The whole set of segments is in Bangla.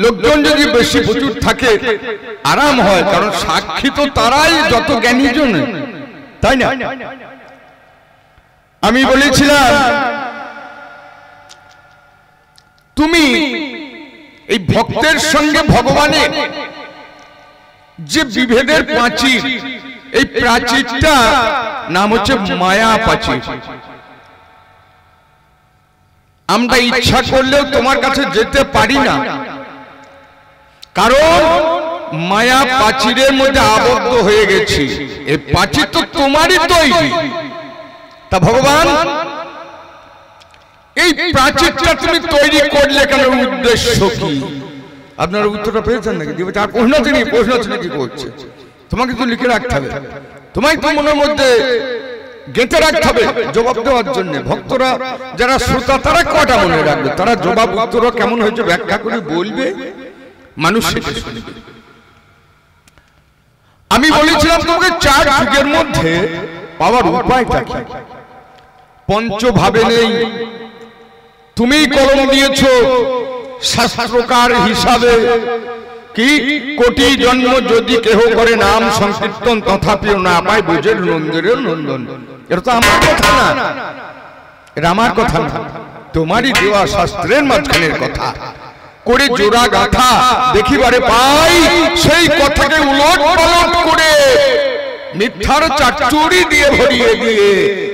লোকজন যদি বেশি প্রচুর থাকে আরাম হয়, কারণ সাক্ষী তো তারাই যত জ্ঞানী জন, তাই না? আমি বলেছিলাম তুমি এই ভক্তের সঙ্গে ভগবানের যে বিভেদের প্রাচীর, এই প্রাচীরটা নাম হচ্ছে মায়া প্রাচীর। আমরা ইচ্ছা করলেও তোমার কাছে যেতে পারি না, কারণ মায়া প্রাচীরের মধ্যে আবদ্ধ হয়ে গেছি। এই প্রাচীর তো তোমারই তৈরি। তা ভগবান এই প্রাচীরটা তুমি তৈরি করলে কেন, উদ্দেশ্য কি? আপনারা উত্তরটা পেয়েছেন নাকি? আর প্রশ্ন আছে নাকি? প্রশ্ন আছে নাকি করছে? তোমাকে তো লিখে রাখতে হবে, তোমায় তো মনের মধ্যে গেঁথে রাখতে হবে জবাব দেওয়ার জন্য। ভক্তরা যারা শ্রোতা তারা কটা মনে রাখবে, তারা জবাব উত্তর কেমন হয়েছে ব্যাখ্যা করে বলবে, মানুষ সেটা শুনবে। আমি বলেছিলাম তোমাকে চার যুগের মধ্যে পাওয়ার উপায়টা কি? পঞ্চভাবে নেই, তুমি কলম দিয়েছ শাস্ত্রকার হিসাবে, কি কোটি জন্ম যদি কেহ করে নাম সংকীর্তন তথাপিও না পায় বুঝের নন্দের নন্দন। এটা তো আমার কথা না, এটা আমার কথা না, তোমারই দেওয়া শাস্ত্রের মাঝখানের কথা। করে জোড়া গাথা দেখিবারে পাই, সেই কথাকে উলট পালট করে মিথ্যার চাটুরি দিয়ে ভরিয়ে দিয়ে,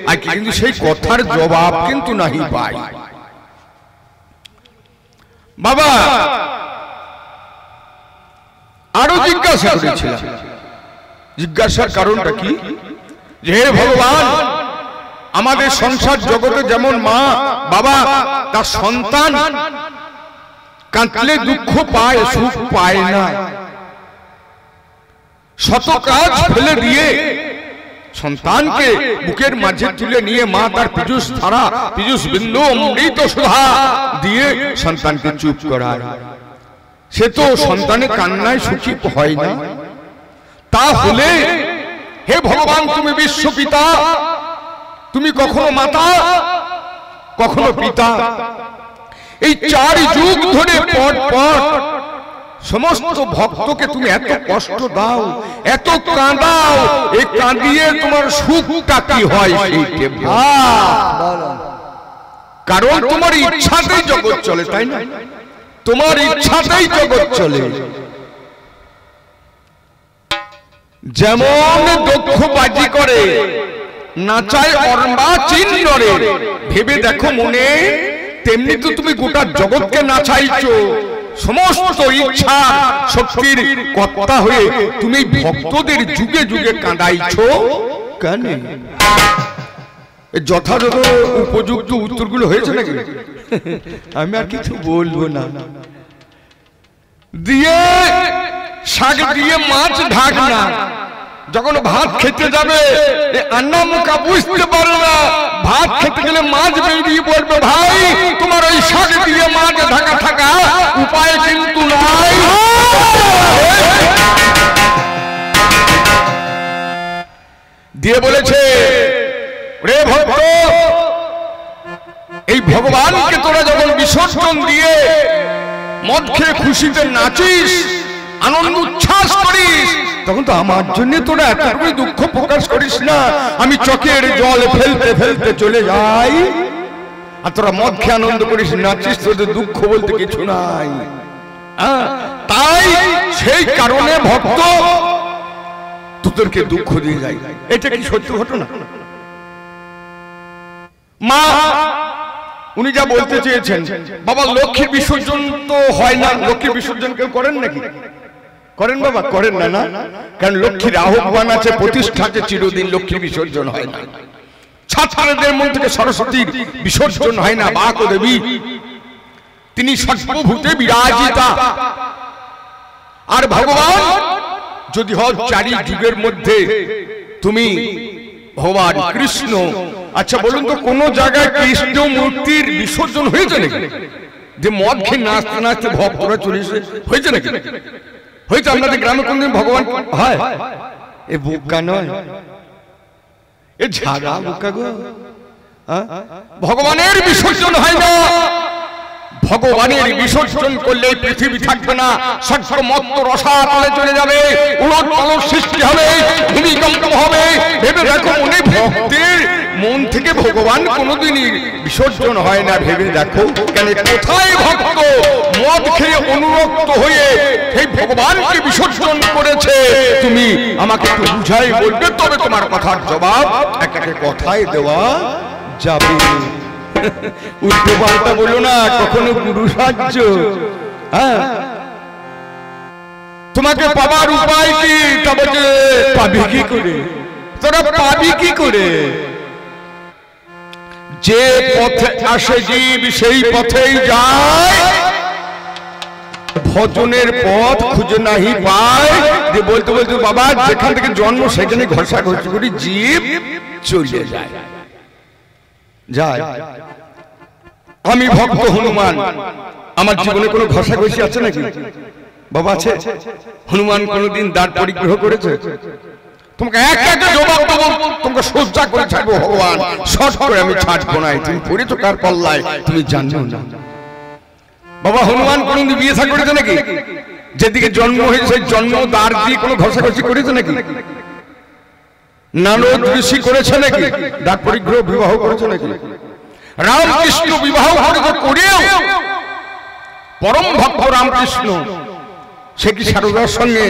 আর কিন্তু সেই কথার জবাব কিন্তু নাহি পাই। বাবা আরো জিজ্ঞাসা করেছিলাম, জিজ্ঞাসার কারণটা কি? যে হে ভগবান, আমাদের সংসার জগতে যেমন মা বাবা তার সন্তান কাঁদলে দুঃখ পায়, সুখ পায় না, শত কাজ ফেলে দিয়ে সন্তানকে বুকের মাঝে তুলে নিয়ে মা তার পীযুষ ধারা, পীযুষ বিন্দু অমৃত সুধা দিয়ে সন্তানকে চুপ করায়, সে তো সন্তানের কান্নায় সুখী হয় না। তাহলে হে ভগবান, তুমি বিশ্বপিতা, তুমি কখনো মাতা কখনো পিতা, এই চার যুগ ধরে পট পট সমস্ত ভক্তকে তুমি এত কষ্ট দাও, এত কাঁদাও, এই কাঁদিয়ে তোমার সুখটা কি হয়? কারণ তোমার ইচ্ছাতেই জগৎ চলে, তাই না? তোমার ইচ্ছাতেই জগৎ চলে। যেমন দক্ষ বাজি করে নাচায় অর্বাচীন নরে, ভেবে দেখো মনে, তেমনি তো তুমি গোটা জগৎকে নাচাইছো। সমস্ত ইচ্ছা শক্তির কর্তা হয়ে তুমি ভক্তদের যুগে যুগে কাঁদাইছো কেন? যথাযথ উপযুক্ত উত্তরগুলো হয়েছে নাকি? আমি আর কিছু বলবো না। দিয়ে শাক দিয়ে মাছ ঢাক না, যখন ভাত খেতে যাবে আন্না মুখা বুঝতে পারে না, ভাত খেতে গেলে মাছ বেরিয়ে বলবে ভাই তোমার ওই শাক দিয়ে মাছ ঢাকা থাকা উপায় কিন্তু নাই। দিয়ে বলেছে রে ভক্ত, এই ভগবানকে তোরা যখন বিসর্জন দিয়ে মদ খেয়ে খুশিতে নাচিস, আনন্দ উচ্ছ্বাস করিস, তখন তো আমার জন্য তোরা এতটুকু দুঃখ প্রকাশ করিস না। আমি চোখের জল ফেলতে ফেলতে চলে যাই, আর তোরা মদ খেয়ে আনন্দ করিস, নাচিস, তোদের দুঃখ বলতে কিছু নাই। তাই সেই কারণে ভক্ত তোদেরকে দুঃখ দিয়ে যায়। এটা কি সত্য ঘটনা? মা উনি যা বলতে চেয়েছেন, বাবা লক্ষ্মীর বিসর্জন তো হয় না, লক্ষ্মীর বিসর্জন কেউ করেন নাকি? করেন বাবা? করেন না, না? কারণ লক্ষ্মীর আহ্বান আছে, প্রতিষ্ঠা আছে, চিরদিন লক্ষ্মীর বিসর্জন হয় না। ছাত্রদের মন থেকে সরস্বতীর বিসর্জন হয় না। বাক দেবী তিনি সর্বভূতে বিরাজিতা। আর ভগবান যদি হয় চারি যুগের মধ্যে তুমি ভগবান কৃষ্ণ, আচ্ছা বলুন তো কোন জায়গায় কৃষ্ণ মূর্তির বিসর্জন হয়েছে নাকি? যে মদ খেয়ে নাচতে নাচতে ভক্তরা চলে এসে হয়েছে নাকি? হয়তো আপনাদের গ্রামে কোনদিন ভগবান হয়? এ বোকা নয়, এ ঝাড়া বোকা গো। ভগবানের বিসর্জন হয় না, ভগবানের বিসর্জন করলে পৃথিবী থাকবে না, সর্বমত্ত রসাতলে চলে যাবে, উলটপালট সৃষ্টি হবে, ভূমিকম্প হবে। ভেবে দেখো, মনে ভক্তের মন থেকে ভগবান কোনোদিনই বিসর্জন হয় না। ভেবে দেখো, কেন কোথায় ভক্ত মদ খেয়ে অনুরক্ত হয়ে সেই ভগবানকে বিসর্জন করেছে? তুমি আমাকে একটু বুঝাই বলবে, তবে তোমার কথার জবাব একাকে কথায় দেওয়া যাবে। উল্টো পাল্টা বলো না, কখনো গুরু সাহায্য। হ্যাঁ, তোমাকে পাবার উপায় কি? তবে পাবি কি করে? তোরা পাবি কি করে? যে পথে আসে জীব সেই পথেই যায়, ভজনের পথ খুঁজে নাহি পায়। যে বলতে বলতে বাবা যেখান থেকে জন্ম সেখানে ঘষাঘষি করি জীব চলে যায়। আমি ভক্ত হনুমান, আমার জীবনে কোনো ঘষাঘষি আছে নাকি? বাবা আছে? হনুমান কোনদিন দ্বার পরিগ্রহ করেছে? তোমাকে এক একটা জবাব দেবো, তোমাকে সজ্জা করে ছাড়বো ভগবান, শর্ট করে আমি ছাড়বো না। তুমি পড়েছো কার পাল্লায় তুমি জানো না। বাবা হনুমান কোনদিন বিয়ে থা করেছে নাকি? যেদিকে জন্ম হয়েছে সেই জন্ম দ্বার দিয়ে কোনো ঘষাঘষি করেছে নাকি? নারদ ঋষি করেছে নাকি? দ্বার পরিগ্রহ বিবাহ করেছে নাকি? রামকৃষ্ণ বিবাহ করেও পরম ভক্ত রামকৃষ্ণ সে কি সারদার সঙ্গে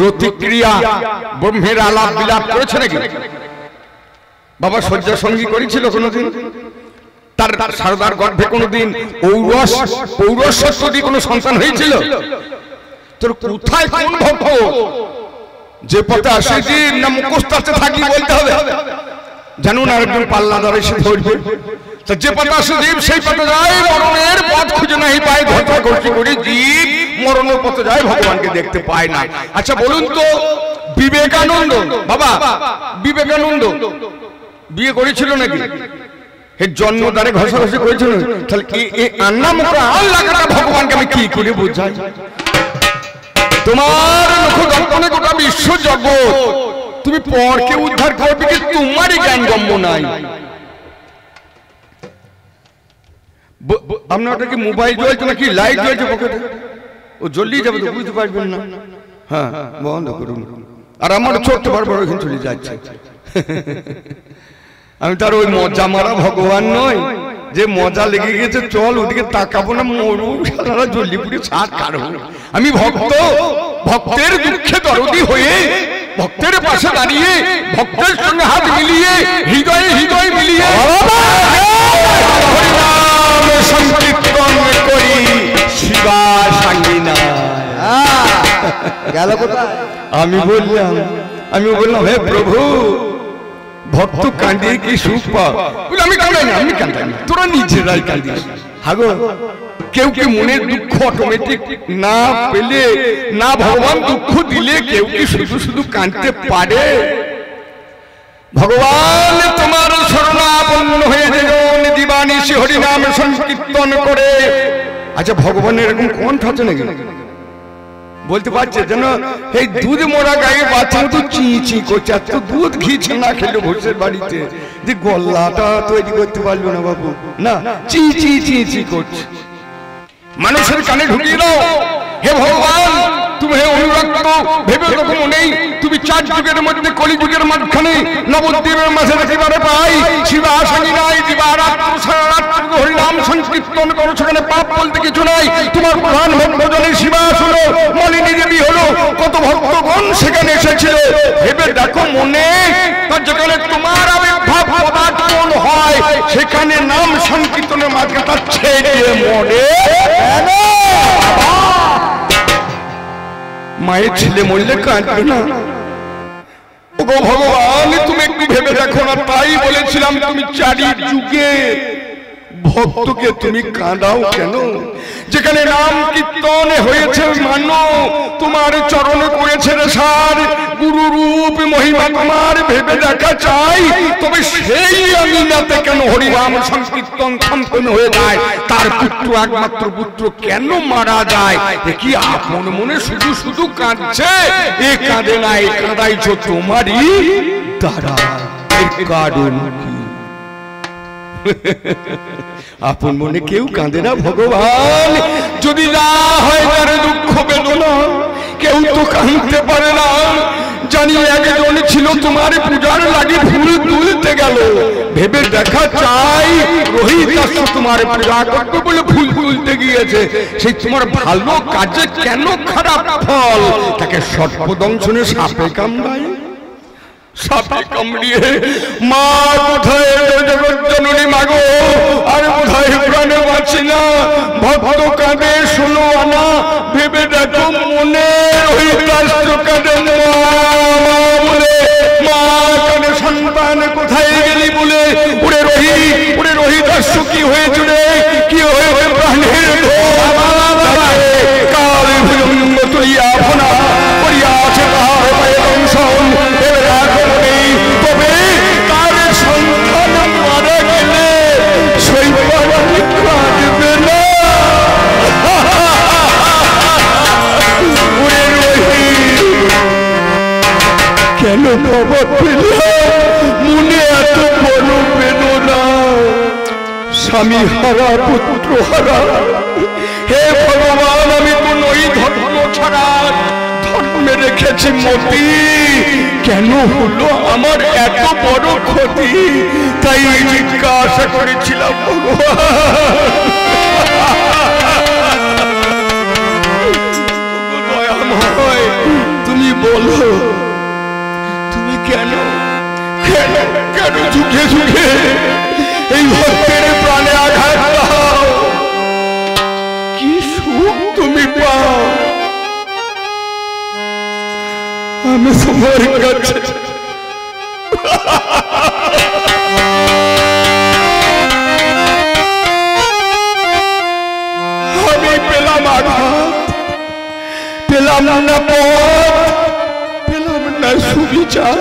রতিক্রিয়া ব্রহ্মের আলাপ বিলাপ করেছে নাকি? বাবা শয্যা সঙ্গী করেছিল কোনোদিন? তার সারদার গর্ভে কোনোদিন পৌরস্বত্ব দিয়ে কোনো সন্তান হয়েছিল? তোর কোথায় কোন ভক্ত যে পথে আসে যে না মুখস্থ আছে থাকি বলতে হবে? জানুন আরেকজন পাল্লাদার এসে ধরবে। যে পথে আসে জীব সেই পথে যায়, মরণের পথ খুঁজে নাই পায়, ঘষাঘষি করে জীব মরণের পথে যায়, ভগবানকে দেখতে পায় না। আচ্ছা বলুন তো, বিবেকানন্দ, বাবা বিবেকানন্দ বিয়ে করেছিল নাকি? এর জন্ম দ্বারে ঘষাঘষি করেছিল? তাহলে এই আন্না মুখা আল্লাহটা ভগবানকে আমি কি করে বোঝাই? তোমার লক্ষ্য দর্পণে গোটা বিশ্ব জগৎ, তুমি পরকে উদ্ধার করবে কি তোমারই জ্ঞান গম্য নাই। আপনার ওটা কি মোবাইল জ্বলছে নাকি লাইট জ্বলছে পকেটে? ও জ্বললেই যাবে তো, বুঝতে পারবেন না। হ্যাঁ বন্ধ করুন। আর আমার ছোট্ট বড় বড় এখানে চলে যাচ্ছে। আমি তার ওই মজা মারা ভগবান নয় যে মজা লেগে গেছে চল ওদিকে তাকাবো না, মরু সারা জ্বলি পুড়ে ছাড় কারো। আমি ভক্ত, ভক্তের দুঃখে দরদি হয়ে ভক্তের পাশে দাঁড়িয়ে ভক্তের সঙ্গে হাত মিলিয়ে হৃদয়ে হৃদয় মিলিয়ে সংকীর্তন করি শিবা সাঙ্গিনা। গেল কোথায়? আমি বললাম হে প্রভু, ভক্ত কাঁদিয়ে কি সুখ পাও? আমি কাঁদাই না, আমি কাঁদাই না, তোরা নিজেরাই কাঁদিস। হাগো কেউ কি মনের দুঃখ অটোমেটিক না পেলে, না ভগবান দুঃখ দিলে কেউ কি শুধু শুধু কাঁদতে পারে? ভগবান তোমার শরণাপন্ন হয়ে যেন দিবানিশি হরিনাম সংকীর্তন করে। আচ্ছা ভগবানের এরকম কণ্ঠ আছে নাকি? বলতে পারছে যেন এই দুধ মোড়া গায়ে বাচ্চা তো চি চি করছে, এত দুধ ঘিছে না খেলে ভোসের বাড়িতে যে গল্লাটা তৈরি করতে পারলো না বাবু, না চি চি চি চি করছে। মানুষের কানে ঢুকিয়ে দাও, হে ভগবান তুমি হে অনুরক্ত, ভেবে দেখো নেই তুমি চার যুগের মধ্যে কলিযুগের মাঝখানে নবদ্বীপের মাঝে একেবারে পাই শিবা সাঙ্গিনায় দিবারাত্র সারারাত্র হরিনাম সংকীর্তন করো, সেখানে পাপ বলতে কিছু নাই। তোমার প্রধান ভক্তজনে শিবা হলো, মলিনী দেবী হলো, কত ভক্তগণ সেখানে এসেছিল। ভেবে দেখো মনে, যেখানে তোমার আবির্ভাব পদার্পণ হয় সেখানে নাম সংকীর্তনের মাঝখানে ছেড়ে মরে মায়ের ছেলে মরলে কাঁদবে না? ও ভগবান তুমি একটু ভেবে দেখো না। তাই বলেছিলাম তুমি চারি যুগে ভক্তকে তুমি কাঁদাও কেন? যেখানে নাম কীর্তনে হয়েছে মানো, তোমার চরণ করেছে রেশার, গুরু রূপ মহিমা তোমার ভেবে দেখা চাই। তবে সেই আমিনাতে কেন হরিনাম সংকীর্তন সম্পন্ন হয়ে যায়? তার পুত্র একমাত্র পুত্র কেন মারা যায়? কি আপন মনে শুধু শুধু কাঁদছে? এ কাঁদে না, এ কাঁদাইছ তোমারই দ্বারা। এর কারণ কি? আপন মনে কেউ কাঁদে না ভগবান, যদি না হয় তার দুঃখ বেদনা কেউ তো কাঁদতে পারে না। জানি একজন ছিল তোমার পূজার লাগি ফুল তুলতে গেল, ভেবে দেখা চাই রোহিত তোমার পূজা করবে বলে ফুল তুলতে গিয়েছে, সেই তোমার ভালো কাজে কেন খারাপ ফল? তাকে সর্পদংশনে সাপে কামড়ায়, সাপে কামড়িয়ে মা কোথায় জগজ্জননী মাগো, আর কোথায় প্রাণে বাঁচি না, ভক্ত কাঁদে ষোলো আনা, ভেবে দেখো মনে রোহিতাস্ত্র কাঁদে বলে, মা কাঁদে সন্তান কোথায় গেলি বলে, ওরে রোহিতাস্ত্র কি হয়েছে রে, কি হয়েছে প্রাণের কাল ভুজঙ্গ তুলিয়া ভোনা করিয়া আছে তাহার পায়ে দংশন, তবে তার সন্তান মারা গেলে শৈবানি কাঁদবে না। কেন বাবা মনে এত বড় বেদনা, স্বামী হারা পুত্র হারা, হে ভগবান আমি তো নই ধর্ম ছাড়া, ধর্মে রেখেছি মতি, কেন হলো আমার এত বড় ক্ষতি? তাই জিজ্ঞাসা করেছিলাম দয়াময় তুমি বলো, তুমি কেন কেন কেন ঝুঁকে ঝুঁকে এই ভক্তের প্রাণে আঘাত দাও? কি সুখ তুমি পাও আমি তোমার কাছে, আমি পেলাম আঘাত, পেলাম না পথ, পেলাম না সুবিচার।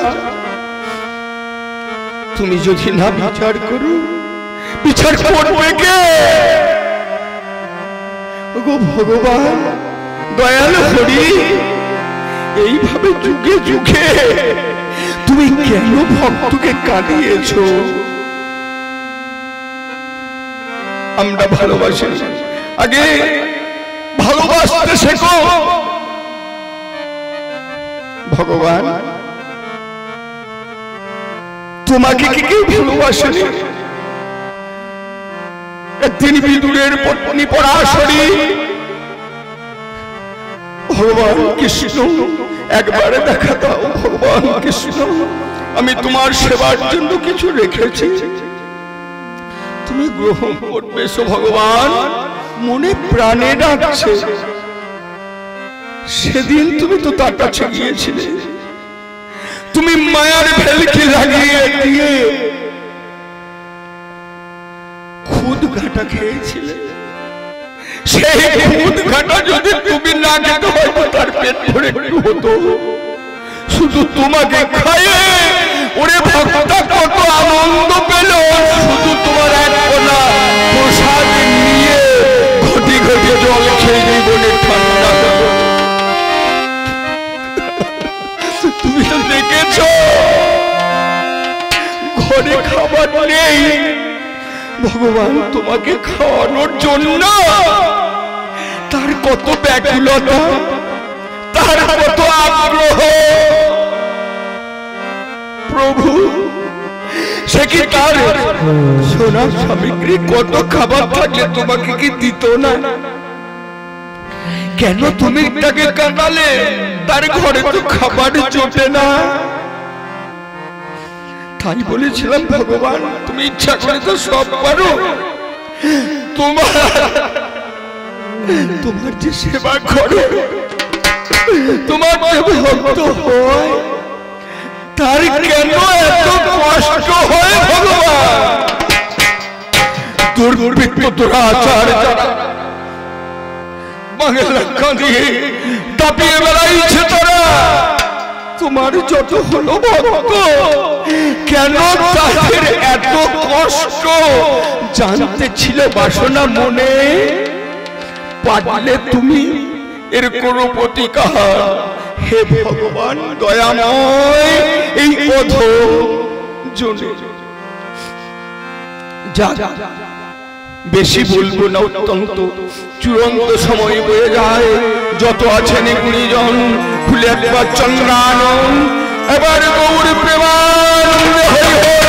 তুমি যদি না বিচার করো, বিচার করবে কে? গো ভগবান দয়াল হরি, এইভাবে যুগে যুগে তুমি কেন ভক্তকে কাঁদিয়েছ? আমরা ভালোবাসি, আগে ভালোবাসতে শেখো। ভগবান তোমাকে কি কেউ ভালোবাসেনি? একদিন বিদুরের পত্নী পরাশরী ভগবান কৃষ্ণ একবারে দেখা দাও, ভগবান কৃষ্ণ আমি তোমার সেবার জন্য কিছু রেখেছি, তুমি গ্রহণ করবে। ভগবান মনে প্রাণে ডাকছে, সেদিন তুমি তো তার কাছে গিয়েছিলে, তুমি মায়ার ভেলকি লাগিয়ে দিয়ে খুদ ঘাটা খেয়েছিলে, সেই খুদ ঘাটা যদি তুমি না খেতে হয়তো তার পেট ভরে একটু হতো, শুধু তোমাকে খাইয়ে ওরে ভক্তটা কত আনন্দ পেল, শুধু তোমার এক কোনা প্রসাদ নিয়ে ঘটি ঘটি জল খেয়ে জীবনের ঠান্ডা হলো। তুমি তো দেখেছ ঘরে খাবার নেই, ভগবান তোমাকে খাওয়ানোর জন্য তার কত ব্যাকুলতা, তার কত আগ্রহ। প্রভু সে কি তার সোনার সামগ্রী কত খাবার থাকলে তোমাকে কি দিত না? কেন তুমি তাকে কাঁদালে? তার ঘরে তো খাবার জোটে না। তাই বলেছিলাম ভগবান তুমি ইচ্ছা করে তো সব পারো, তোমার যে সেবা করো, তোমার যে ভক্ত হয়, তার কেন এত কষ্ট হয় ভগবান? দুর্বৃত্ত দুরাচার যারা বাংলা কাঁদিয়ে দাপিয়ে বেড়াইছে, তারা তোমার যত হলো ভক্ত, কেন তাদের এত কষ্ট? জানতে ছিল বাসনা মনে, পারলে তুমি এর কোন প্রতিকার। হে ভগবান দয়াময়, এই অধম জনে যা বেশি বলবো না, অত্যন্ত চূড়ান্ত সময় বয়ে যায়। যত আছেন গুণীজন খুলে একবার চন্দ্রানন, এবার গৌর প্রেমানন্দ হরি হরি।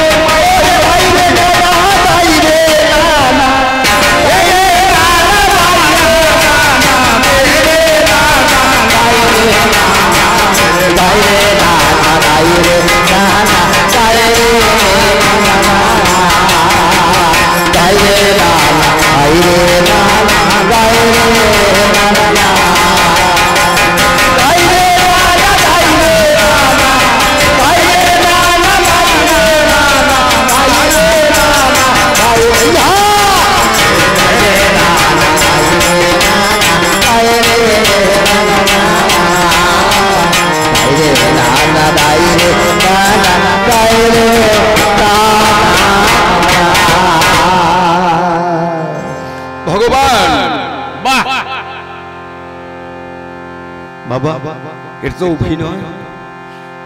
বাবা এর তো অভিনয়।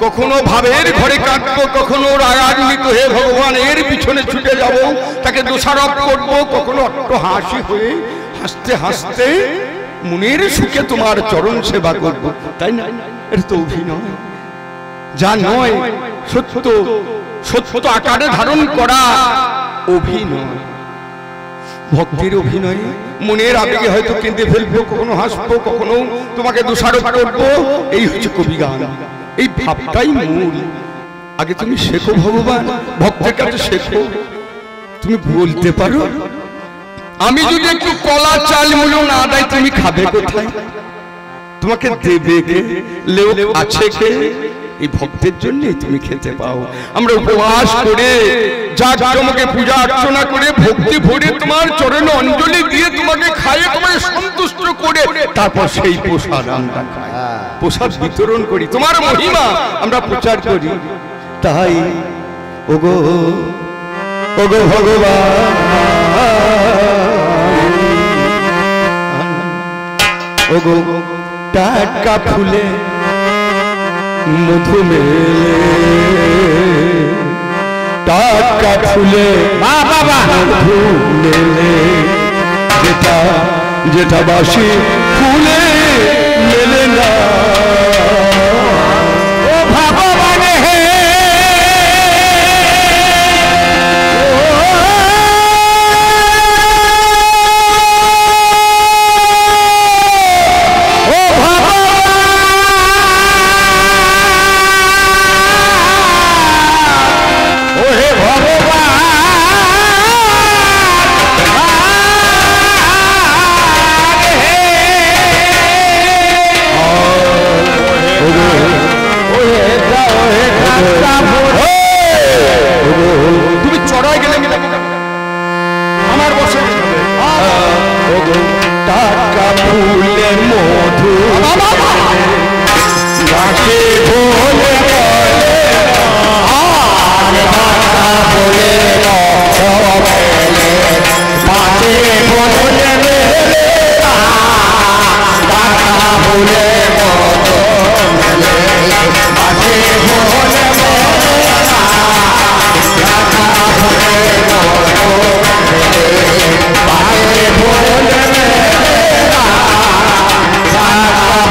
কখনো ভাবের ঘরে কাটবো, কখনো রাগান্বিত হয়ে ভগবান এর পিছনে ছুটে যাব, তাকে দোষারোপ করব, কখনো অট্ট হাসি হয়ে হাসতে হাসতে মনের সুখে তোমার চরণ সেবা করব, তাই না? এর তো অভিনয়। যা নয় সত্য সত্য আকারে ধারণ করা অভিনয়। ভক্তির অভিনয়, মনের আবেগে হয়তো কেঁদে ফেলবো, কখনো হাসবো, কখনো তোমাকে দোষারোপ করবো, এই হচ্ছে কবি গান। এই ভাবটাই মূল। আগে তুমি শেখো ভগবান, ভক্তের কাছে শেখো। তুমি বলতে পারো আমি যদি একটু কলা চাল মূল্য না দেয় তুমি খাবে কোথায়? তোমাকে দেবে কে? লোক আছে কে? এই ভক্তের জন্যই তুমি খেতে পাও। আমরা উপবাস করে জাঁকজমকে পূজা অর্চনা করে ভক্তি ভরে তোমার চরণে অঞ্জলি দিয়ে তোমাকে খাইয়ে তোমাকে সন্তুষ্ট করে তারপর সেই প্রসাদ আমরা খাই, প্রসাদ বিতরণ করি, তোমার মহিমা আমরা প্রচার করি। তাই ওগো ওগো ভগবান, ওগো টাটকা ফুলে মধু মেলে, টাটকা ফুলে মধু মেলে, যেটা যেটা বাসি ফুলে মেলে না। ও ভগবান হে, তুমি চড়াই গেলে আমার বসে টাটকা ফুলে মধু গাছে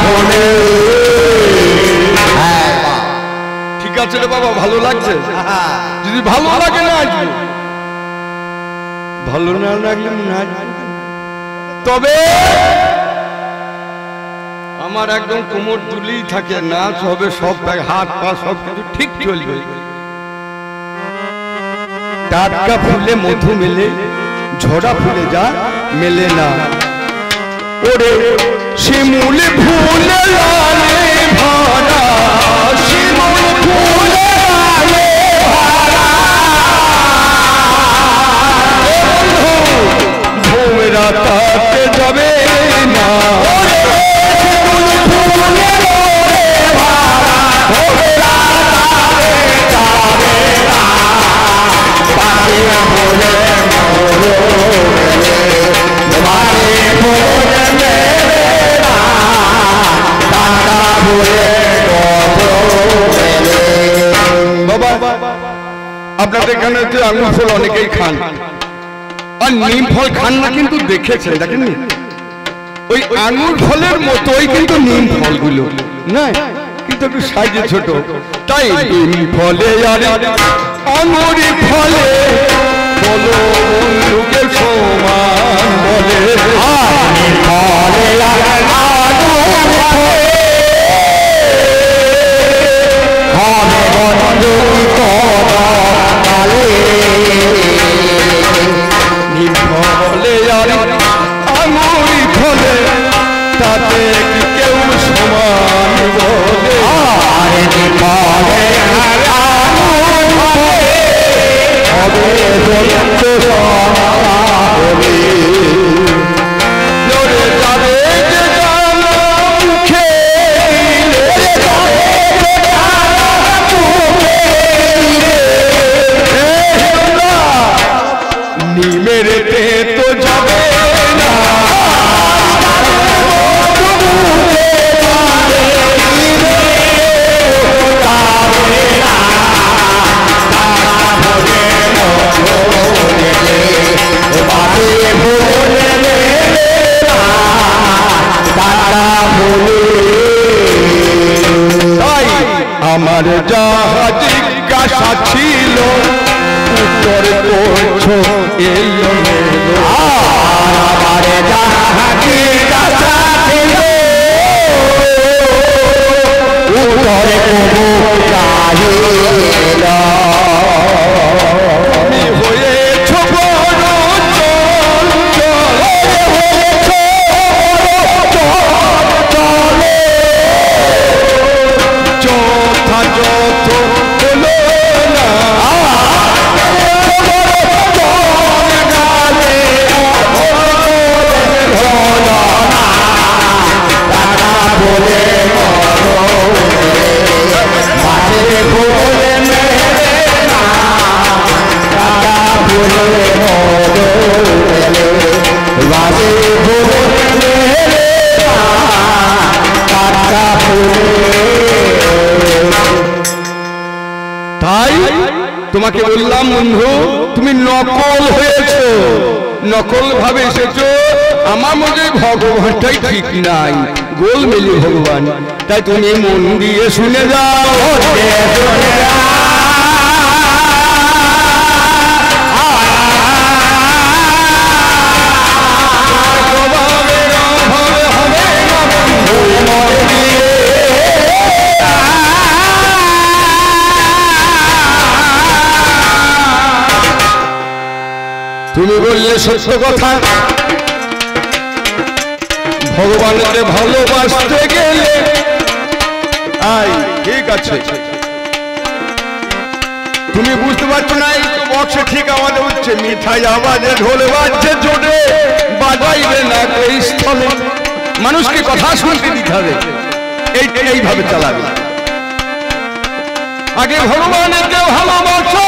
বলে ঠিক আছে রে বাবা, ভালো লাগছে? যদি ভালো লাগে না আসবে, ভালো না লাগলে না। তবে আমার একদম কোমর দুলেই থাকে, নাচ হবে, সব হাত পা সব কিছু ঠিক চলবে। টাটকা ফুলে মধু মেলে, ঝরা ফুলে যা মেলে না। ওরে শিমুল ফুল লালে ভরা, শিমুল ফুল লালে ভরা, ভোমরা তাতে যাবে না। শিমুল ফুল লালে ভরা, ভোমরা তাতে যাবে না। পারে বলে মোরে পারে বলে মেরা, টাকা বলে বাবা। আপনাদের এখানে আঙুর ফল অনেকেই খান, আর নিম ফল খান না কিন্তু দেখেছেন, দেখেননি? ওই আঙুর ফলের মতোই কিন্তু নিম ফলগুলো না, কিন্তু একটু সাইজে ছোট। তাই নিম ফলে আর আঙুর ফলে বলো বন্ধুকে সমান বলে। নিম ফলে আর আঙুর ফলে তাতে কি কেউ সমান বলে? আমার যাহা জিজ্ঞাসা ছিল উত্তর করছো এলো মেলো। আমার যাহা জিজ্ঞাসা ছিল উত্তর তুমি হয়েছ বড় যথাযথ হলো না তাই তোমাকে বললাম বন্ধু, তুমি নকল হয়েছো, নকল ভাবে এসেছো। আমার মধ্যে ভগবানটাই ঠিক নাই, গোলমেলি ভগবান। তাই তুমি মন দিয়ে শুনে যাও। তুমি বললে সত্য কথা, ভগবানকে ভালোবাসতে গেলে ঠিক আছে। তুমি বুঝতে পারছো না, এই তো বক্সে ঠিক আওয়াজ হচ্ছে, মিঠাই আওয়াজে ঢোল বাজছে জোরে, বাজাইবে না এই স্থলে। মানুষকে কথা শুনতে দিতে হবে, এইভাবে চালাবে। আগে ভগবানকে ভালোবাসো,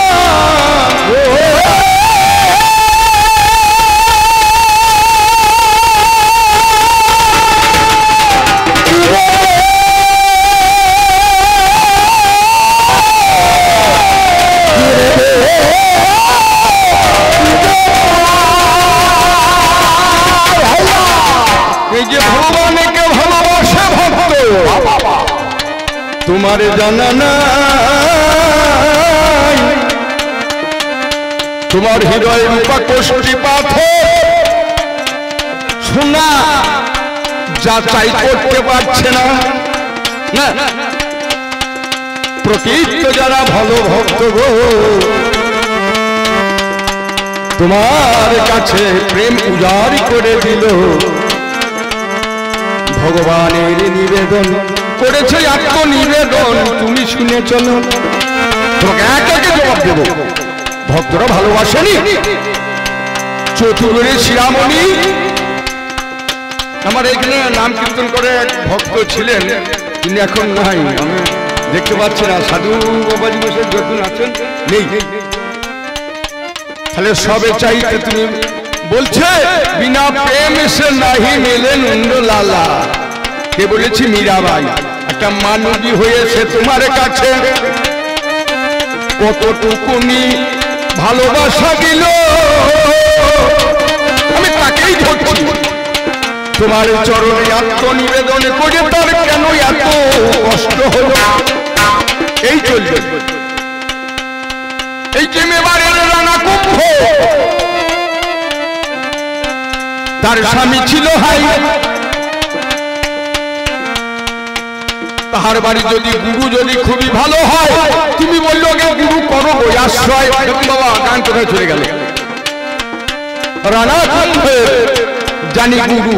তোমার জানা নাই তোমার হৃদয় রূপা কোষ্ঠী পাথর সোনা যাচাই করতে পারছে না। প্রকৃত যারা ভালো ভক্ত গো, তোমার কাছে প্রেম উজাড় করে দিল। ভগবানের নিবেদন করেছে আত্মনিবেদন, তুমি শুনে চলো। তোমাকে এক একে জবাব দেব, ভক্তরা ভালোবাসেনি। চতুর্থী শিরামণি আমার এখানে নাম কীর্তন করে এক ভক্ত ছিলেন, তিনি এখন নাই, আমি দেখতে পাচ্ছি না। সাধু বাবাজি বসে যখন আছেন নেই, তাহলে সবে চাইতে তুমি বলছে বিনা প্রেম সে নাহি মেলে নন্দ লালা। কে বলেছি? মীরাবাই। একটা মানবী হয়েছে তোমার কাছে, কতটুকুনি ভালোবাসা দিল আমি তাকেই ধরছি তোমার চরণে আত্মনিবেদন করে তার কেন এত কষ্ট হলো এই চলবে এই যে মেবারের রানা কুম্ভ তার স্বামী ছিল হাই তাহার বাড়ি যদি গুরু যদি খুবই ভালো হয় তুমি বললো গুরু করো আশ্রয় বাবা গান কোথায় চলে গেল রানা কুম্ভের জানি গুরু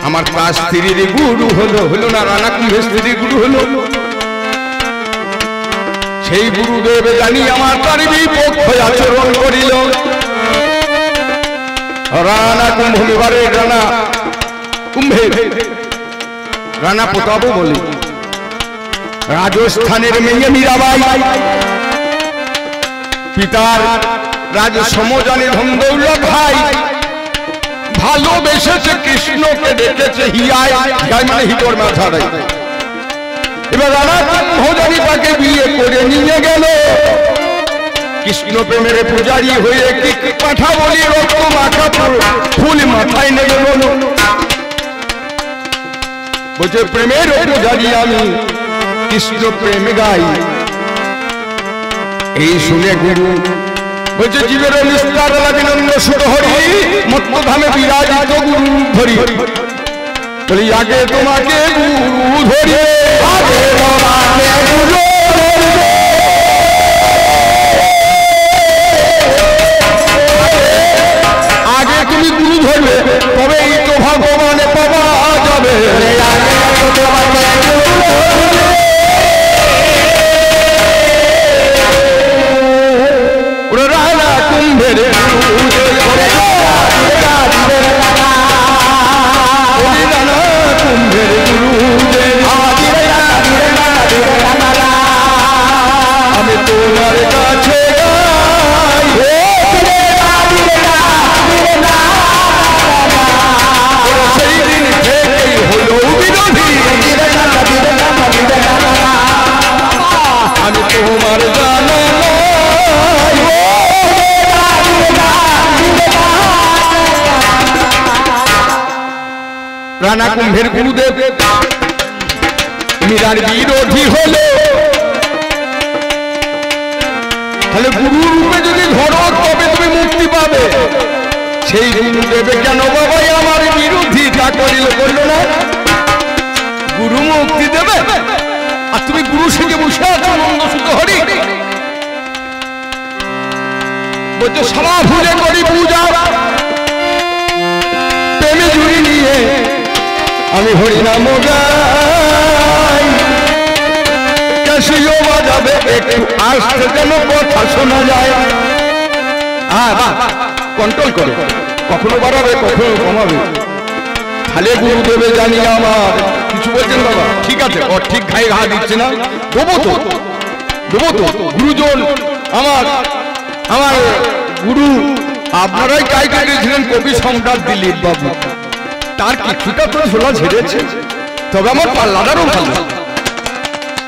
আমার তার স্ত্রীর গুরু হলো না রানা কুম্ভের স্ত্রীর গুরু হলো সেই গুরুদেব জানি আমার তার বিপক্ষ আচরণ করিল রানা কুম্ভ এবারে রানা কুম্ভের রানা প্রতাপ বলে রাজস্থানের মেয়ে মীরাবাই পিতার রাজ সমজানে ধনদৌলত ভাই ভালোবেসেছে কৃষ্ণকে ডেকেছে হিয়ায় গায় মানে হিতর মাথায় এবার রানা কুম্ভজানি তাকে বিয়ে করে নিয়ে গেল কৃষ্ণ প্রেমের পূজারী হয়ে কি পাঠা বলি রক্ত মাথা ফুল মাথায় নেবে বলো বলছে প্রেমের পূজারী আমি কৃষ্ণ প্রেম গাই এই শুনে গুরু বলছে জীবের নিস্তার অভিনন্দ সুর হরি মত্তধামে বিরাজিত গুরু ধরি বলি আগে তোমাকে গুরু ধরি আগে তোমাকে গুরু আগে তুমি গুরু ধরবে তবে এই তো ভগবানে পাওয়া যাবে রানা কুম্ভের আমি তোমার কাছে সেই দিন থেকেই হলো বিরোধী আমি তোমার জানা রানা কুম্ভের গুরুদেব মীরার বিরোধী হলো তাহলে গুরু রূপে যদি ধরো তবে তুমি মুক্তি পাবে সেই গুরুদেবে কেন বাবাই আমার বিরোধিতা করিল বললো না গুরু মুক্তি দেবে আর তুমি গুরু সঙ্গে বসে আছো নন্দ সুত হরি বলছে সভা ভুলে করি পূজা প্রেমে জুড়ি নিয়ে আমি হরিনাম গাই ক্যাসিও বাজাবে একটু আসতে যেন কথা শোনা যায় কন্ট্রোল করে কখনো বাড়াবে কখনো কমাবে খালে গুরুদেবে জানি আমার কিছু বলছেন বাবা ঠিক আছে ও ঠিক ঘায়ে ঘা দিচ্ছে না দেবো তো গুরুজন আমার গুরু আপনারাই গায়ে কাটিয়েছিলেন কবি সম্রাট দিলীপ বাবু তার কিছুটা তো ঝোলা ঝেড়েছে তবে আমার পাল্লাদারও ভালো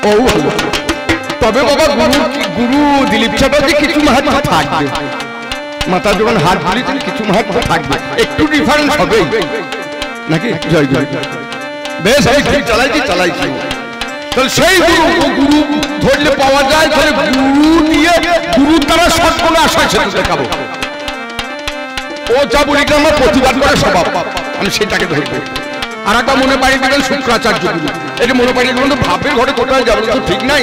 ও ভালো তবে বাবা গুরু দিলীপ চ্যাটার্জি কিছু মাহাত্ম থাকবে মাথা যখন হাত ধরেছেন কিছু মাহাত্ম থাকবে একটু ডিফারেন্স হবে নাকি জয় জয় বেশ আমি ঠিক চালাইছি তাহলে সেই গুরু ধরলে পাওয়া যায় তাহলে গুরু দিয়ে গুরু তারা সবগুলো আশা সেটা দেখাবো ও যা বলি আমার প্রতিবাদ করে স্বভাব আমি সেটাকে ধরবো আর একটা মনে পাড়িয়ে দিলেন শুক্রাচার্য গুরু এটা মনে পাড়িয়ে দিলেন তো ভাবের ঘরে কোথায় যাবো তো ঠিক নাই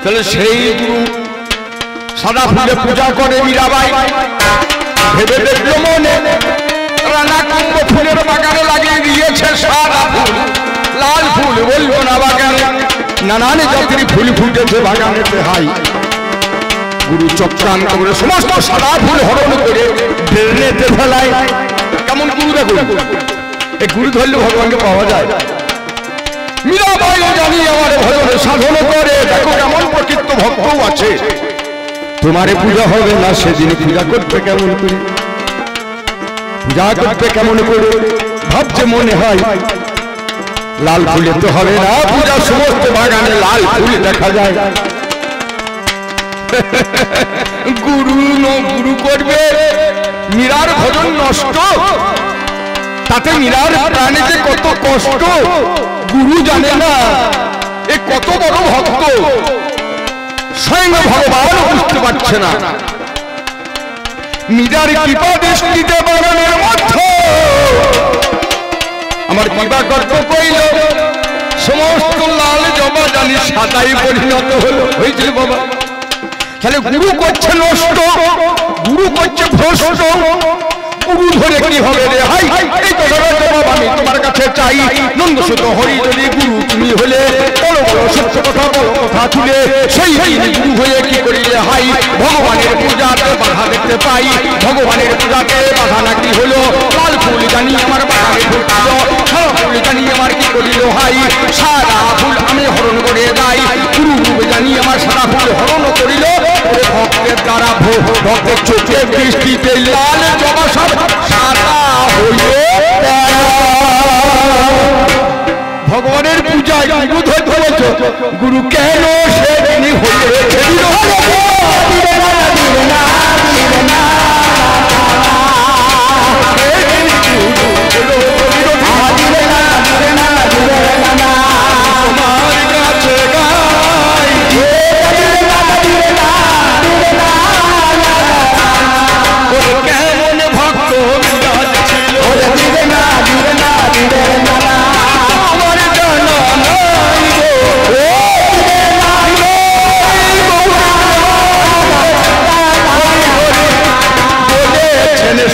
তাহলে সেই গুরু সাদা ফুলে পূজা করে মীরাবাই ভেবে দেখলো মনে রানা কুম্ভ ফুলের বাগানে লাগিয়ে দিয়েছে সাদা ফুল লাল ফুল বলবো না বাগানে নানান জাতির ফুল ফুটেছে বাগানেতে হাই গুরু চক্রান্ত করে সমস্ত সাদা ফুল হরণ করে ড্রেনেতে ফেলায় কেমন গুরু দেখো এই গুরু ধরলে ভগবানকে পাওয়া যায় মীরাবাই জানি আমার ভজনে সাধন করে দেখো কেমন প্রকৃত ভক্তও আছে তোমারে পূজা হবে না সেদিন পূজা করতে কেমন করে ভাবছে মনে হয় লাল ফুলে তো হবে না পূজা সমস্ত বাগানে লাল ফুল দেখা যায় গুরু গুরু করবে, মীরার ভজন নষ্ট, তাতে মীরার প্রাণে যে কত কষ্ট গুরু জানে না। এ কত বড় ভক্ত, স্বয়ং ভগবান বুঝতে পারছে না। মীরার কৃপা দৃষ্টিতে বাগানের মধ্যে আমার কৃপা কর্ত কইল, সমস্ত লাল জবা জানি সাদাই পরিণত হয়েছিল বাবা। তাহলে গুরু করছে নষ্ট, গুরু করছে ভ্রষ্ট, গুরু ধরে কি হবে রে হাই? এই কথাটা জবাব আমি তোমার কাছে চাই। নন্দসুত হরি যদি গুরু তুমি হলে, বড় বড় সত্য কথা বড় কথা তুলে সেই গুরু হয়ে কি করিলে হাই? ভগবানের পূজাতে বাধা দেখতে পাই, ভগবানের পূজাতে বাধা নাকি হলো? লাল ফুল জানি আমার বাগানে ফুটছিল, সাদা ফুল জানি আমার কি করিল হাই? সাদা ফুল আমি হরণ করে যাই, গুরু রূপ জানি আমার সাদা ফুল হরণ করিল। ভক্তের দ্বারা ভক্তের চোখে দৃষ্টিতে লাল জবা সব সাদা হইল। ভগবানের পূজায় গুরু ধরতে বলছো, গুরু কেন সেদিনই হয়েছে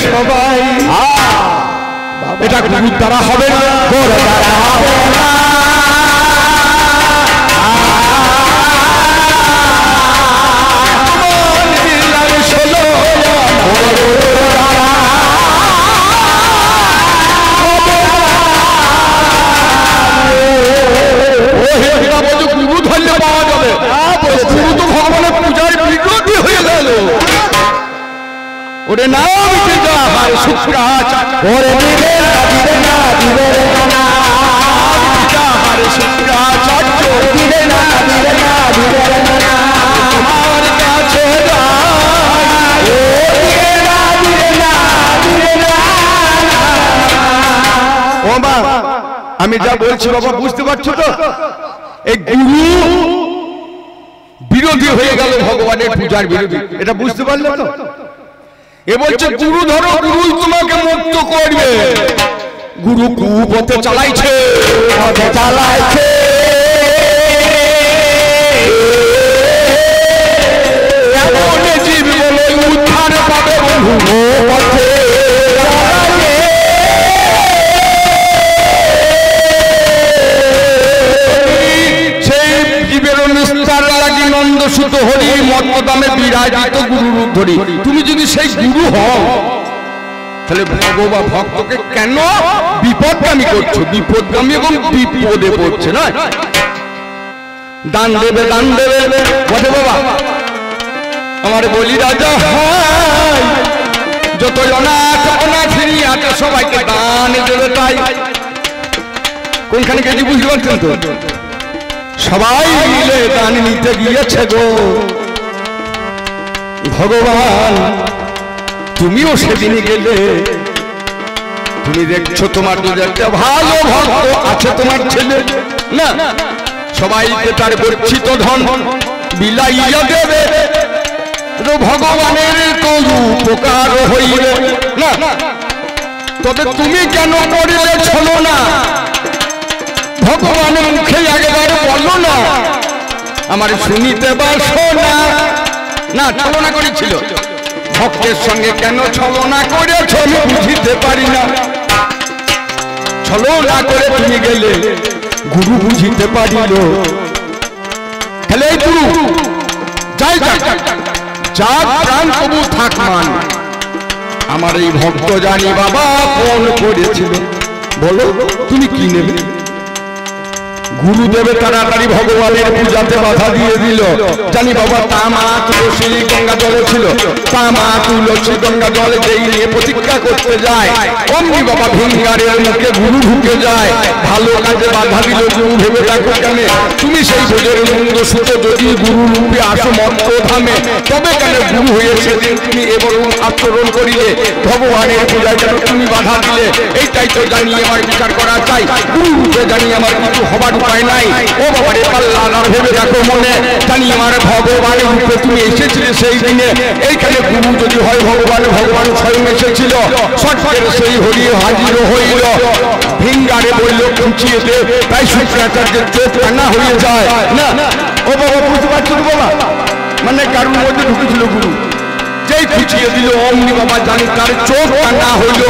সবাই। এটা গুরুর দ্বারা হবে না, বড় দ্বারা হবে না। গুরু ধরলে পাওয়া যাবে, গুরু তো ভগবানের পূজার বিরোধী হয়ে গেল। ওরে না শুক্রাচার্য, ওরে দিবে না দিবে না দিবে না, হরে শুক্রাচার্য দিবে না দিবে না দিবে না, আমার কাছে যাই, ও দিবে না দিবে না দিবে না। ও মা, আমি যা বলছি বাবা বুঝতে পারছো তো? এই গুরু বিরোধী হয়ে গেল, ভগবানের পূজার বিরোধী, এটা বুঝতে পারলে তো? এ বলছে গুরু ধরো, গুরু তোমাকে মুক্ত করবে। গুরু কুপথে চালাইছে, পথে চালাইছে, এমন জীব বলে উদ্ধার পাবে বন্ধু পথে। সেই জীবের নিস্তার লাগি নন্দসুত হরি মর্মদামে বিরাজিত গুরু রূপ ধরি। তুমি যদি সেই গুরু হও, তাহলে ভগবান ভক্তকে কেন বিপদগামী করছো? বিপদগামী এবং বিপদে পড়ছে না। দান দেবে দান দেবে বটে বাবা, আমার বলি রাজা হয় যত অনাথ অনাথিনী আছে সবাইকে দান দেবে। তাই কোনখানে গেছি বুঝতে পারছেন তো? সবাই মিলে দান নিতে গিয়েছে গো ভগবান। তুমিও সেদিন গেলে, তুমি দেখছো তোমার যদি একটা ভালো ভক্ত আছে তোমার ছেলে না, সবাইকে তার গচ্ছিত ধন বিলাইয়া দেবে, ভগবানের তো উপকার হইবে না। তবে তুমি কেন করিলে ছলো না? ভগবানের মুখে একবার বলো না, আমার শুনিতে বাসো না। না, ছলনা করেছিল, ভক্তের সঙ্গে কেন ছলনা করেছ আমি বুঝিতে পারি না। ছলনা করে তুমি গেলে গুরু বুঝিতে পারিল। তাহলে এই গুরু যাই যা প্রাণ তবু থাক মান। আমার এই ভক্ত জানি বাবা ফোন করেছিল, বলো তুমি কি নেবে? গুরুদেবের তাড়াতাড়ি ভগবানের পূজাতে বাধা দিয়ে দিল। জানি বাবা তা মা তুলসী গঙ্গা জলে ছিল, তা মা তুলসী গঙ্গা জলে যেই নিয়ে প্রতিজ্ঞা করতে যায় অমনি বাবা ভিঙ্গারের মুখে গুরু ঢুকে যায়। ভালো কাজে বাধা দিল গুরু ভেবে থাকো কেন? তুমি সেই ভোজের মন্দ সুতো যদি গুরু রূপে আসো মন্ত্র ধামে, তবে কেন গুরু হয়ে সেদিন তুমি এবং আচরণ করিলে? ভগবানের পূজায় কেন তুমি বাধা দিলে? এইটাই তো জানি আমার বিচার করা চাই। গুরু রূপে জানি আমার কিছু হবার উপায় নাই। ও বাবা রে পাল্লা ভেবে রাখো মনে, জানি আমার ভগবানের রূপে তুমি এসেছিলে সেই দিনে। এইখানে গুরু যদি হয় ভগবান, ভগবান স্বয়ং এসেছিল। সত্যের সেই হরি হাজির হইল, ভিঙ্গারে বলল খুঁচিয়ে দে, তাই শুক্রাচার্যের চোখ রান্না হয়ে যায়। না ও বাবা বুঝতে পারছো তো বাবা, মানে কারোর মধ্যে ঢুকেছিল গুরু, যেই খুঁচিয়ে দিল অমনি বাবা জানি তার চোখ রান্না হইল।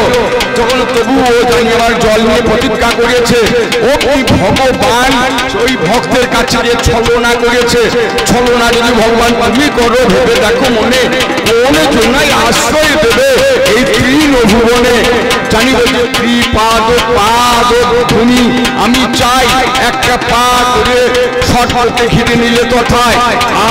যখন তবুও জানি আমার জল নিয়ে প্রতিজ্ঞা করেছে, ও কি ভগবান ওই ভক্তের কাছে যে ছলনা করেছে, ছলনা যদি ভগবান তুমি করো ভেবে দেখো মনে, কোন জন্যই আশ্রয় দেবে এই তৃণ ভুবনে। জানি বলছে ত্রিপাদ পাদ ধুনি, আমি চাই একটা পা করে সঠালকে ঘিরে নিলে তথায়,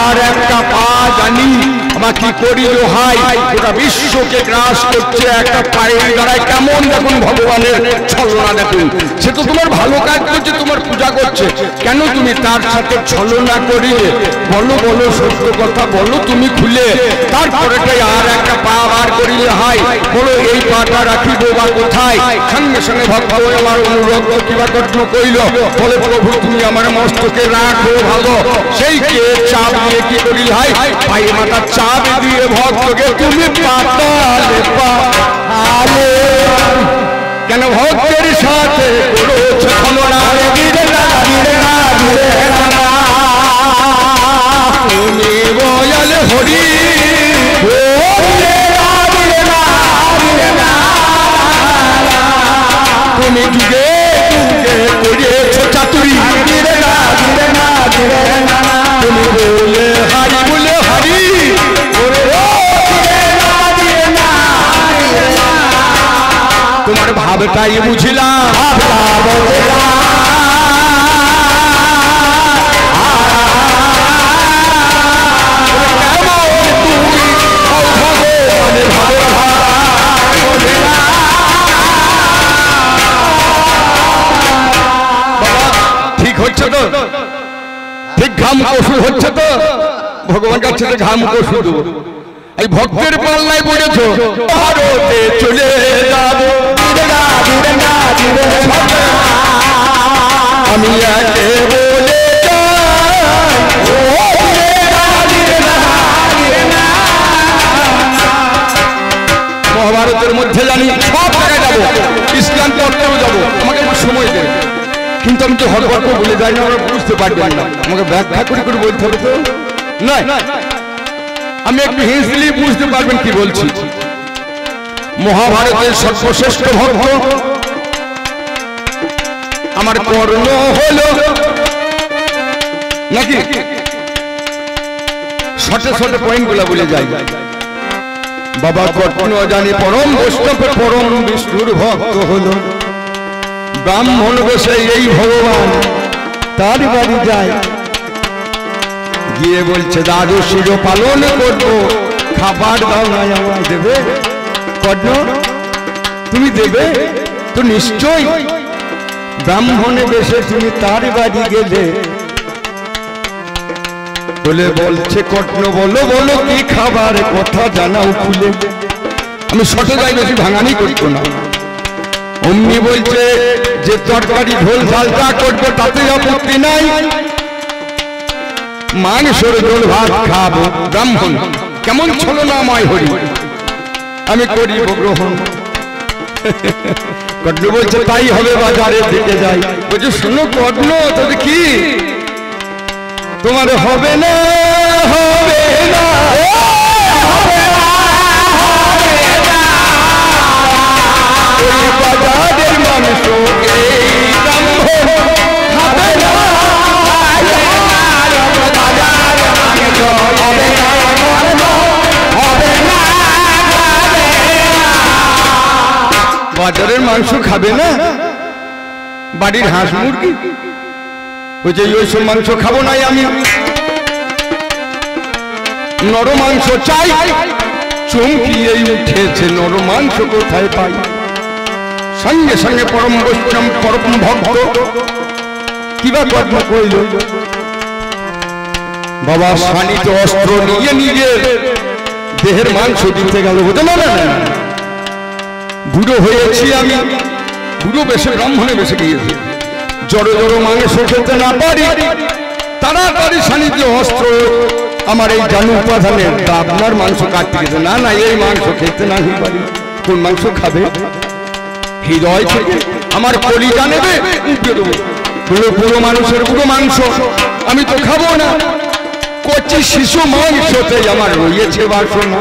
আর একটা পা জানি আমার কি করিল হাই, গোটা বিশ্বকে গ্রাস করছে একটা পায়ের দ্বারায়। কেমন দেখুন ভগবানের ছলনা দেখুন, সে তো তোমার ভালো কাজ করছে, তোমার পূজা করছে, কেন তুমি তার সাথে ছলনা করিলে? বলো বলো সত্য কথা বলো তুমি খুলে। তারপরেটাই আর একটা পা বার করিলে হাই, বলো এই পাটা রাখিব বা কোথায়? সঙ্গে সঙ্গে ভক্ত আমার অনুরোধ কিবা কর্ম কইল, বলে প্রভু তুমি আমার মস্তকে রাখো ভালো। সেই কে চাপ দিয়ে কি করিল হাই, পায়ে মাথা চাপ দিয়ে ভক্তকে তুমি পাতালে পালে। কেন ভক্তের সাথে করেছ ছলনা? তুমি বয়াল হরি তুমি যুগে যুগে করিয়েছ চাতুরি, তুমি বলে হারি বলে হারি, তোমার ভাবটাই বুঝিলাম। ঠিক হচ্ছে তো? ঠিক ঘাম ওষুধ হচ্ছে তো? ভগবান কাছে ঘাম ওষুধ এই ভক্তের পাল্লায় পড়েছো। ভারতে চলে যাবো আমি একে বলে মহাভারতের মধ্যে জানি সব জায়গায় যাবো, ইসলাম পড়তেও যাবো, আমাকে একটু সময় দেবে। কিন্তু আমি তো হরবর করে বলে যাই না, আমরা বুঝতে পারবেন না, আমাকে ব্যাখ্যা করে করে বলতে হবে তো নয়। আমি একটু হিন্সলি বুঝতে পারবেন কি বলছি। মহাভারতের সর্বশ্রেষ্ঠ ভক্ত আমার কর্ণ হলো নাকি? শর্টে শর্টে পয়েন্ট গুলা বলে যাই। বাবা কর্ণ জানি পরম বৈষ্ণব পরম বিষ্ণুর ভক্ত হলো, ব্রাহ্মণ বসে এই ভগবান তার বাড়ি যায়, গিয়ে বলছে দাদু শির পালন করবো, খাবার দাও না আমায় দেবে? কর্ণ তুমি দেবে তো নিশ্চয়। ব্রাহ্মণে বেশে তুমি তার বাড়ি গেলে, বলে বলছে কর্ণ বলো বলো কি খাবার কথা জানাও খুলে। আমি শটে যাই, বেশি ভাঙানি করতো না। অমনি বলছে যে তরকারি ঝোল ঝালটা করবো তাতে আপত্তি নাই, মাংসের ঝোল ভাত খাবো। ব্রাহ্মণ কেমন ছলনাময় হরি, আমি করিব গ্রহণ। কর্ণ বলছে তাই হবে, বাজারের দিকে যাই। বলছে শোনো কর্ণ তবে কি তোমার হবে না, হবে না, বাজারের মাংস এই ব্রাহ্মণ খাবে না, বাজারের মাংস খাবে না, বাড়ির হাঁস মুরগি ওই যে ওইসব মাংস খাবো নাই আমি, নর মাংস চাই। চমকিয়ে উঠেছে নর মাংস কোথায় পাই। সঙ্গে সঙ্গে পরম বৈষ্ণব পরম ভক্ত কিবা কথা কইল, বাবা শানিত অস্ত্র নিয়ে নিজের দেহের মাংস দিতে গেল। বুঝতে না, বুড়ো হয়েছি আমি, বুড়ো বেশে ব্রাহ্মণে বেশে গিয়েছি, জড়ো জড়ো মাংস খেতে না পারি, তাড়াতাড়ি শানিত অস্ত্র আমার এই জানু উপাধানের আপনার মাংস কাটতে গেছে। না না, এই মাংস খেতে না পারি। কোন মাংস খাবে? হৃদয় থেকে আমার কলিজা নেবে, উপড়ে দেবো। বুড়ো মানুষের বুড়ো মাংস আমি তো খাবো না। কচি শিশু মাংসতে আমার রয়েছে বাসনা।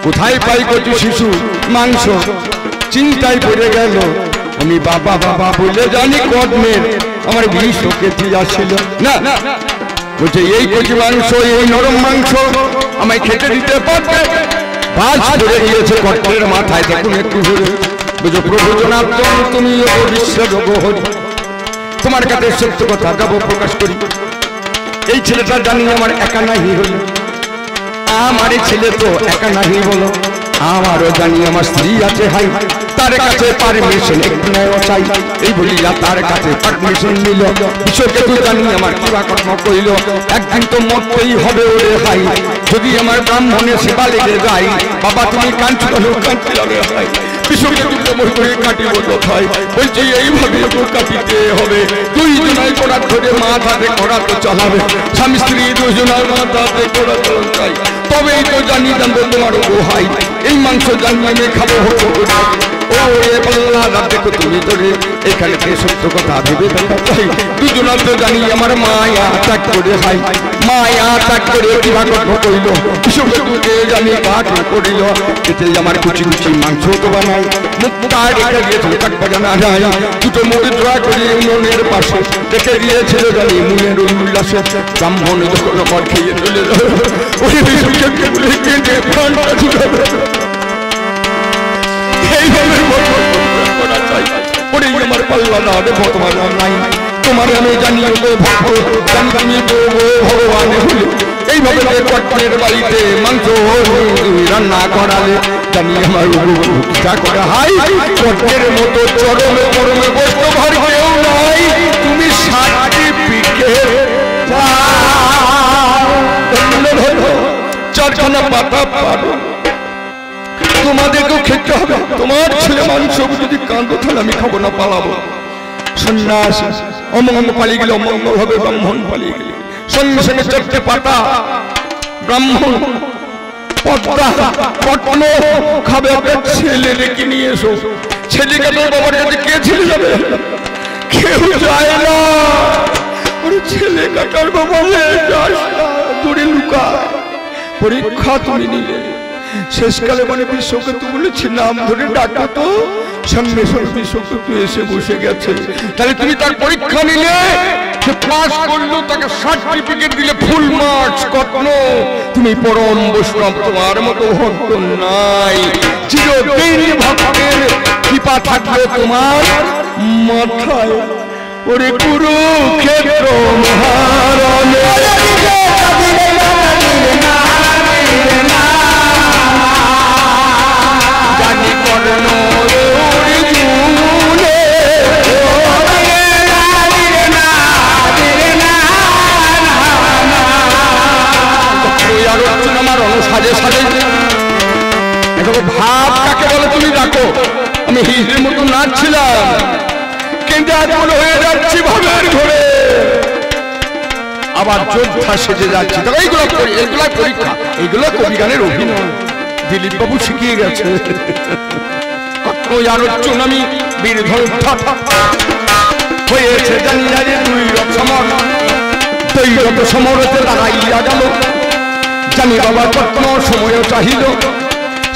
কোথায় পাই কচি শিশু মাংস? চিন্তায় পড়ে গেল আমি, বাবা বাবা বলে জানি কর্মের আমার বিষ কেটে আসছিল না। বলছে এই কচি মাংস, এই নরম মাংস আমায় খেতে দিতে পারবে? বাজ পড়ে গিয়েছে কর্মের মাথায়। দেখুন একটু ধরে বুঝো, প্রভু জনার্দন তুমি বিশ্বের হরি, তোমার কাছে সত্য কথা যাব প্রকাশ করি। এই ছেলেটা জানি আমার একা নাহি হল, আমার ছেলে তো একা নাহি বলো, আমারও জানি আমার স্ত্রী আছে হাই, তার কাছে পারমিশন একটু চাই। এই বলিয়া তার কাছে পারমিশন নিল। বিশ্বকে তো জানি আমার কিবা কর্ম কইল, একদিন তো মরতেই হবে ওরে হাই। যদি আমার ব্রাহ্মণের সেবা লেগে যায়, বাবা তুমি কাঁদছি কাঁদতে হয়। বিশ্বকে তুমি করে কাটিব কোথায়? বলছি এইভাবে কাটিতে হবে। দুইজনাই করা ধরে মাথাতে করা তো চালাবে, স্বামী স্ত্রী দুজনার মাথাতে করা চাই। তবেই তো জানি জানবো তোমার গোহাই। এই মাংস জানি আমি খাবো হতো। ও এ পাল্লা দেখো তুমি ধরে এখানে সত্য কথা ভেবে দেখা চাই। দুজনার তো জানি আমার মায়া ত্যাগ করে হাই, মায়া ত্যাগ করে কিবা কথা কইল। বিশ্বকে জানি কাঠ করিল, এতে আমার কুচি কুচি মাংস তো বানাই। মুখটা রেখে গিয়েছিল কাঠ বাজানা যায়, দুটো মুড়ি ধোয়া করে উনুনের পাশে রেখে দিয়েছিল জানি মুনের উল্লাসে। ব্রাহ্মণ যখন ঘর খেয়ে চলে যাবে, ওই বিশ্বকে বলে কেটে প্রাণটা ঢুকাবে। এইভাবে করা চাই। ওরে আমার পাল্লা না দেখো তোমার নাই, তোমার আমি জানি ভক্ত, জানি তুমি ভগবান হলে। এইভাবে কর্মের বাড়িতে মাংস রান্না করালে জানি আমার ইচ্ছা করা হাই। কর্মের মতো চরমে পরমে বৈষ্ণব আর কেউ নাই। তুমি সার্টিফিকেট চারখানা পাতা পারো, তোমাদেরকেও খেতে হবে। তোমার ছেলে মাংস যদি কাঁদো তাহলে আমি খাবো না, পালাবো। সন্ন্যাস অমঙ্গ পালিয়ে গেলে অমঙ্গল হবে, ব্রাহ্মণ পালিয়ে গেলে। সঙ্গে সঙ্গে চারটে পাতা ব্রাহ্মণ পটনো খাবে। ওকে ছেলে রেখে নিয়ে এসো। ছেলেকে তোর বাবার কাছে কে ছেলে যাবে? কেউ যায় না। ওর ছেলে কাটার বাবা দূরে লুকা। পরীক্ষা তুমি নিলে শেষকালে মানে বিশ্বকে তো বলেছি নাম ধরে ডাকো, তো সঙ্গে সঙ্গে বিশ্বকে তুই এসে বসে গেছে। তাহলে তুমি তার পরীক্ষা নিলে, সে পাস করলো, তাকে সার্টিফিকেট দিলে ফুল মার্কস। কখনো তুমি পরম বৈষ্ণব, তোমার মতো ভক্ত নাই। চিরদিন ভক্তের কৃপা থাকবে তোমার মাথায়। ওরে কুরুক্ষেত্র মহারণে জানি কর্ণ আমার অনুসাজে সাজে ভাব কাকে বলে তুমি ডাকো। আমি হিজড়ের মতো নাচছিলাম, কিন্তু এখন হয়ে যাচ্ছি ভাবের ঘরে। আবার যোদ্ধা সেজে যাচ্ছি। এইগুলো এইগুলা পরীক্ষা, এইগুলো কবি গানের অভিনয়। দিলীপ বাবু শিখিয়ে গেছে। আমি হয়েছে জানি জানি দুই সমর, দুই রত সমরতে দাঁড়াইয়া গেল। জানি বাবা কত সময় চাহিল,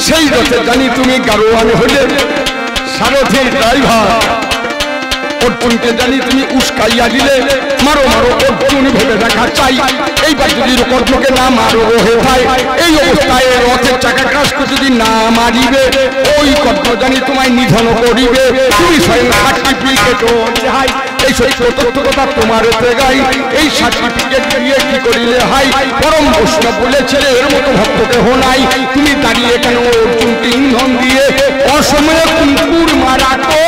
সেই রথে জানি তুমি গাড়োয়ান হলে। সারথীর ড্রাইভার অর্জুনকে জানি তুমি উস্কাইয়া দিলে। মারো মারো অর্জুন ভেবে দেখা চাই, এইবার যদি কর্ণকে না মারো হে ভাই। এই অবস্থায় রথের চাকা কাজকে যদি না মারিবে, ওই কর্ণ জানি তোমায় নিধন করিবে। তুমি স্বয়ং সার্টিফিকেট এই সত্য তথ্য কথা তোমার এতে গাই, এই সার্টিফিকেট দিয়ে কি করিলে হাই, পরম বৈষ্ণব বলেছে এর মতো ভক্ত কেহ নাই, তুমি দাঁড়িয়ে কেন অর্জুনকে ইন্ধন দিয়ে অসময়ে কুকুর মারা তো